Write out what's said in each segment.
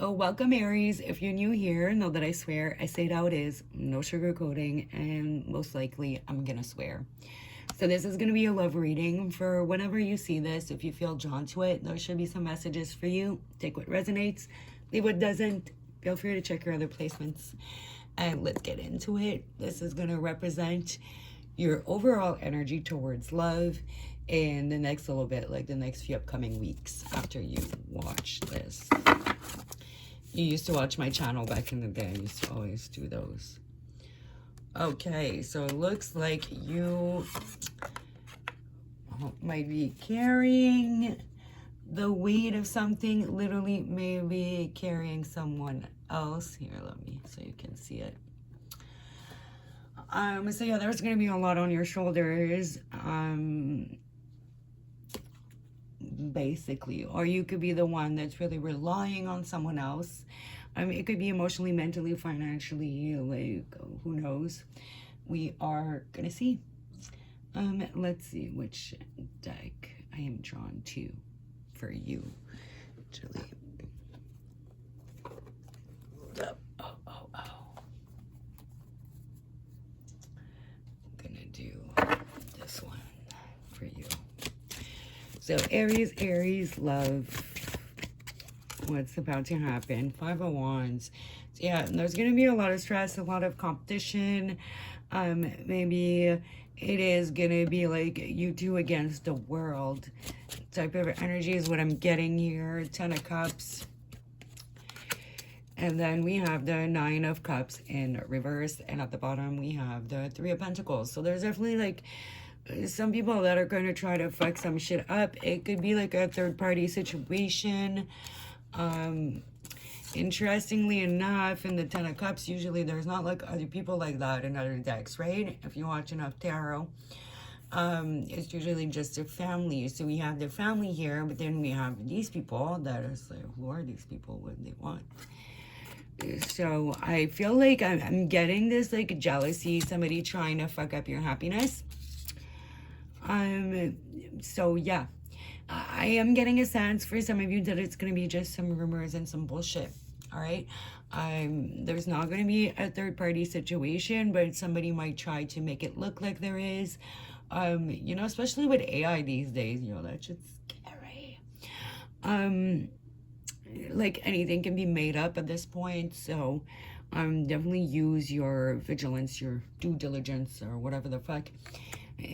Oh, welcome Aries. If you're new here, know that I swear. I say it how it is. No sugarcoating, and most likely I'm gonna swear. So this is gonna be a love reading for whenever you see this. If you feel drawn to it, there should be some messages for you. Take what resonates, leave what doesn't. Feel free to check your other placements. And let's get into it. This is gonna represent your overall energy towards love in the next little bit, like the next few upcoming weeks after you watch this. You used to watch my channel back in the day. I used to always do those. Okay, so it looks like you might be carrying the weight of something, literally maybe carrying someone else. Here, let me, so you can see it. So yeah, there's going to be a lot on your shoulders. Basically, or you could be the one that's really relying on someone else. It could be emotionally, mentally, financially, like who knows. We are gonna see. Let's see which deck I am drawn to for you, actually. Oh. I'm gonna do this one for you. So Aries, love, what's about to happen? Five of Wands. So yeah, there's going to be a lot of stress, a lot of competition. Maybe it is going to be like you two against the world type of energy is what I'm getting here. 10 of Cups. And then we have the 9 of Cups in reverse. And at the bottom, we have the 3 of Pentacles. So there's definitely like some people that are going to try to fuck some shit up. It could be like a third-party situation. Interestingly enough, in the 10 of Cups, usually there's not like other people like that in other decks, right? If you watch enough tarot, it's usually just a family. So we have the family here, but then we have these people that are like, who are these people? What do they want? So I feel like I'm getting this like jealousy, somebody trying to fuck up your happiness. So yeah, I am getting a sense for some of you that it's going to be just some rumors and some bullshit. All right. There's not going to be a third party situation, but somebody might try to make it look like there is. You know, especially with AI these days, you know, that's just scary. Like anything can be made up at this point. So, definitely use your vigilance, your due diligence, or whatever the fuck.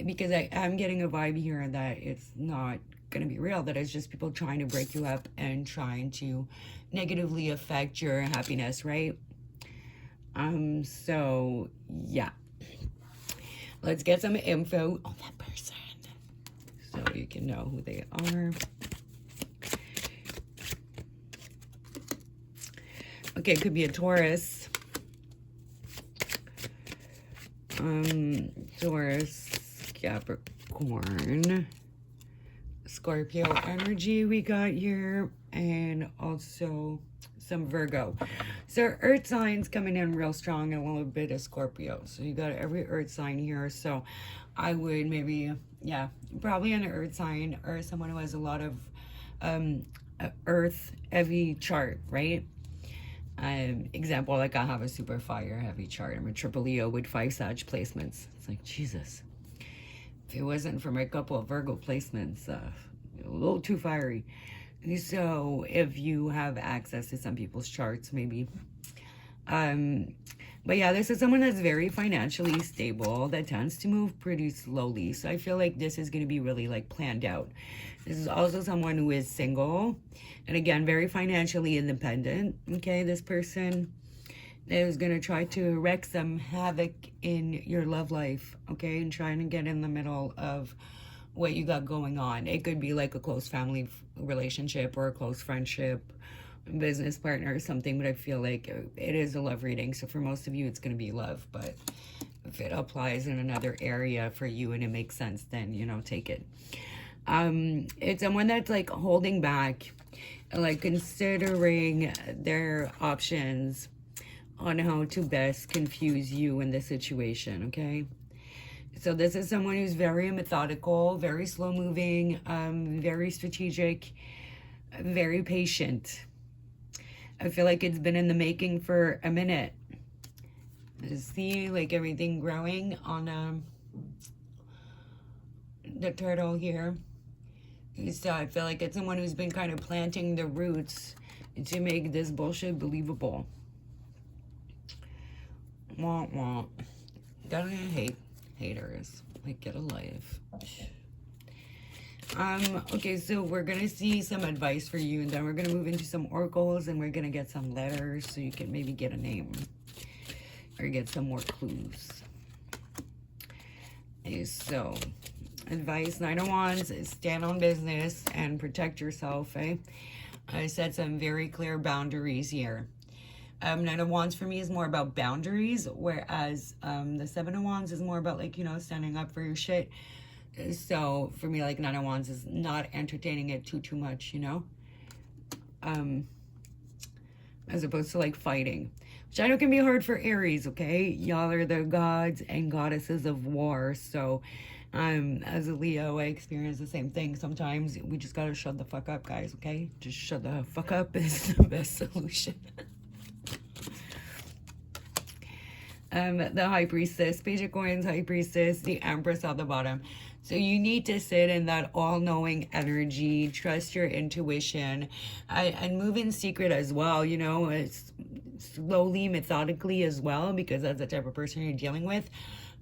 Because I'm getting a vibe here that it's not going to be real, that it's just people trying to break you up and trying to negatively affect your happiness, right? So yeah, let's get some info on that person so you can know who they are. Okay, it could be a Taurus. Taurus, Capricorn, Scorpio energy we got here, and also some Virgo. So earth signs coming in real strong and a little bit of Scorpio. So you got every earth sign here. So I would maybe, yeah, probably an earth sign or someone who has a lot of earth heavy chart, right? Example, like I have a super fire heavy chart. I'm a triple Leo with 5 Sag placements. It's like, Jesus. If it wasn't for my couple of Virgo placements, a little too fiery. So if you have access to some people's charts, maybe. But yeah, this is someone that's very financially stable, that tends to move pretty slowly. So I feel like this is going to be really like planned out. This is also someone who is single. And again, very financially independent. Okay, this person is going to try to wreak some havoc in your love life. Okay, and trying to get in the middle of what you got going on. It could be like a close family relationship or a close friendship, business partner or something, but I feel like it is a love reading. So for most of you, it's going to be love. But if it applies in another area for you and it makes sense, then, you know, take it. It's someone that's like holding back, like considering their options on how to best confuse you in this situation, okay? So this is someone who's very methodical, very slow moving, very strategic, very patient. I feel like it's been in the making for a minute. See, like everything growing on the turtle here. So I feel like it's someone who's been kind of planting the roots to make this bullshit believable. Wah wah. Gotta hate haters. Like, get a life. Okay, so we're gonna see some advice for you, and then we're gonna move into some oracles, and we're gonna get some letters so you can maybe get a name or get some more clues. Okay, so advice, Nine of Wands, is stand on business and protect yourself, eh? I set some very clear boundaries here. Nine of Wands for me is more about boundaries, whereas the Seven of Wands is more about, like, you know, standing up for your shit. So for me, like, Nine of Wands is not entertaining it too much, you know, as opposed to like fighting, which I know can be hard for Aries. Okay, y'all are the gods and goddesses of war, so as a Leo, I experience the same thing. Sometimes we just gotta shut the fuck up, guys. Okay, just shut the fuck up is the best solution. The High Priestess, Page of Coins, High Priestess, the Empress at the bottom. So you need to sit in that all-knowing energy, trust your intuition, and move in secret as well, you know, it's slowly, methodically as well, because that's the type of person you're dealing with.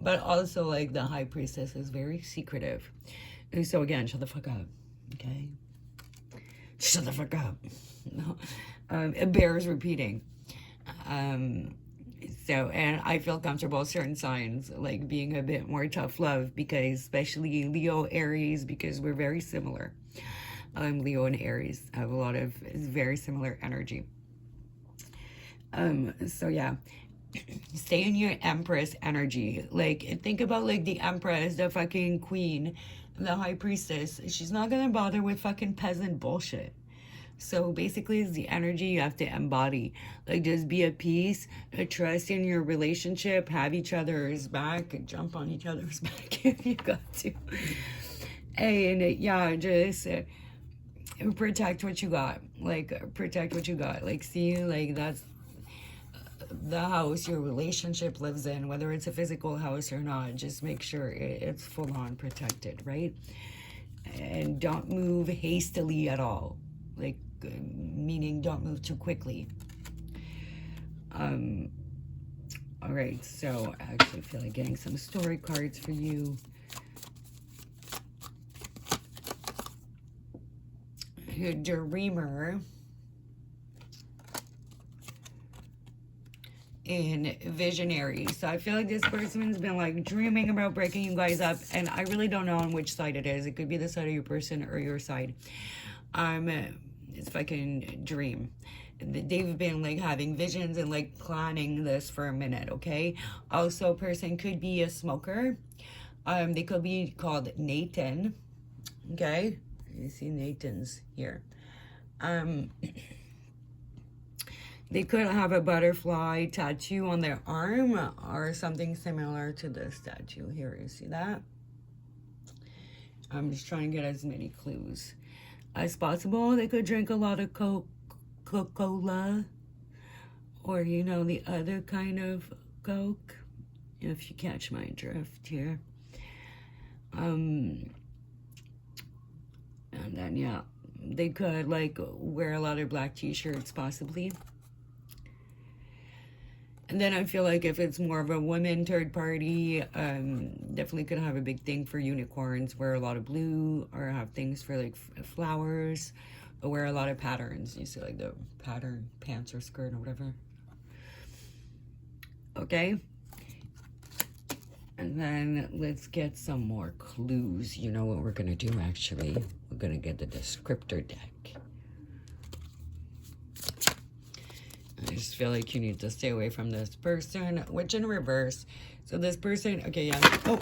But also, like, the High Priestess is very secretive. And so again, shut the fuck up, okay? Shut the fuck up. No. It bears repeating. So, and I feel comfortable with certain signs, like being a bit more tough love, because especially Leo, Aries, because we're very similar. Leo and Aries have a lot of very similar energy. So yeah, stay in your Empress energy. Like, think about like the Empress, the fucking queen, the High Priestess. She's not gonna bother with fucking peasant bullshit. So basically, it's the energy you have to embody. Like, just be at peace, trust in your relationship, have each other's back, and jump on each other's back if you got to. And yeah, just protect what you got. Like, protect what you got. Like, see, like, that's the house your relationship lives in, whether it's a physical house or not. Just make sure it's full on protected, right? And don't move hastily at all. Like, meaning don't move too quickly. All right, so I actually feel like getting some story cards for you. Your dreamer in visionary. So I feel like this person's been like dreaming about breaking you guys up, and I really don't know on which side it is. It could be the side of your person or your side. It's fucking dream. They've been like having visions and like planning this for a minute, okay? Also, person could be a smoker. They could be called Nathan, okay? You see Nathan's here. They could have a butterfly tattoo on their arm or something similar to this tattoo here. You see that? I'm just trying to get as many clues as possible. They could drink a lot of Coca-Cola, or, you know, the other kind of Coke, if you catch my drift here. And then, yeah, they could, like, wear a lot of black t-shirts, possibly. And then I feel like if it's more of a woman third party, definitely could have a big thing for unicorns, wear a lot of blue, or have things for like flowers, or wear a lot of patterns. You see like the pattern pants or skirt or whatever. Okay. And then let's get some more clues. You know what we're going to do, actually? We're going to get the descriptor deck. I just feel like you need to stay away from this person, which in reverse. So this person, okay, yeah. Oh,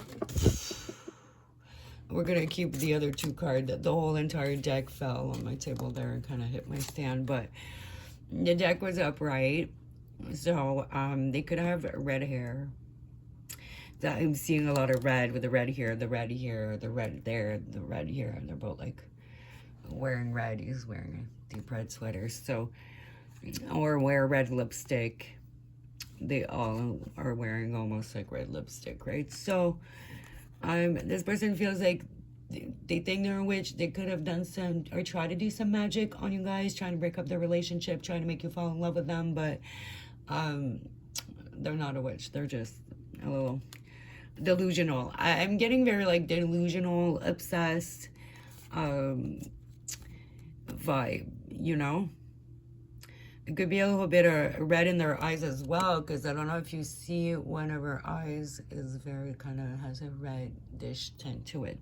we're going to keep the other two cards. The whole entire deck fell on my table there and kind of hit my stand, but the deck was upright. So they could have red hair. I'm seeing a lot of red with the red here, the red here, the red there, the red here. And they're both like wearing red. He's wearing a deep red sweater. So or wear red lipstick. They all are wearing almost like red lipstick, right? So this person feels like they think they're a witch. They could have done some or try to do some magic on you guys, trying to break up their relationship, trying to make you fall in love with them, but they're not a witch. They're just a little delusional. I'm getting very like delusional, obsessed vibe, you know? It could be a little bit of red in their eyes as well, because I don't know if you see one of her eyes is very kind of has a reddish tint to it.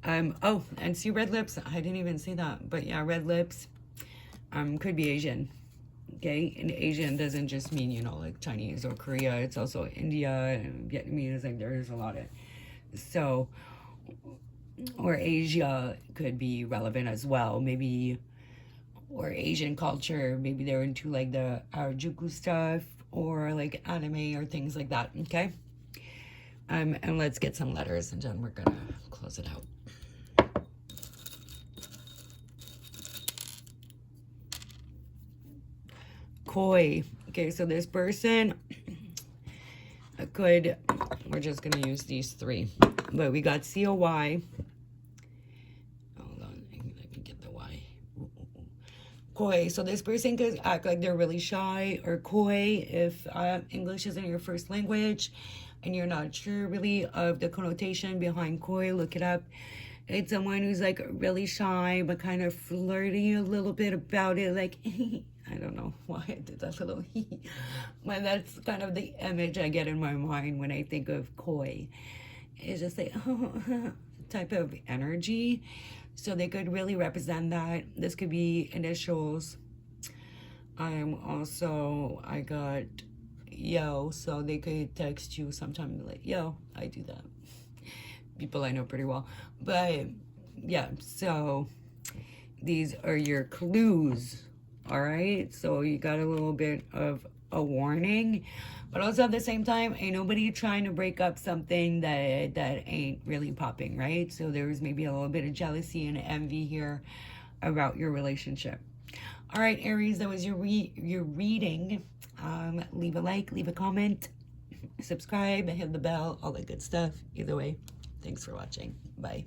Oh, and see red lips. I didn't even say that, but yeah, red lips. Could be Asian. Okay, and Asian doesn't just mean, you know, like Chinese or Korea. It's also India and Vietnamese. Like there's a lot of so, or Asia could be relevant as well. Maybe, or Asian culture. Maybe they're into like the Harajuku stuff or like anime or things like that. Okay. And let's get some letters and then we're gonna close it out. Koi. Okay, so this person could, we're just gonna use these three, but we got COY. Hold on, let me get the Y. Koi. So this person could act like they're really shy or coy if English isn't your first language and you're not sure really of the connotation behind koi. Look it up. It's someone who's like really shy but kind of flirty a little bit about it, like I don't know why I did that little but that's kind of the image I get in my mind when I think of koi. It's just like type of energy. So they could really represent that. This could be initials. I got yo, so they could text you sometime like, yo, I do that. People I know pretty well. But yeah, so these are your clues. All right, so you got a little bit of a warning, but also at the same time, ain't nobody trying to break up something that ain't really popping, right? So there's maybe a little bit of jealousy and envy here about your relationship. All right, Aries, that was your reading. Leave a like, leave a comment, subscribe, hit the bell, all that good stuff. Either way, thanks for watching. Bye.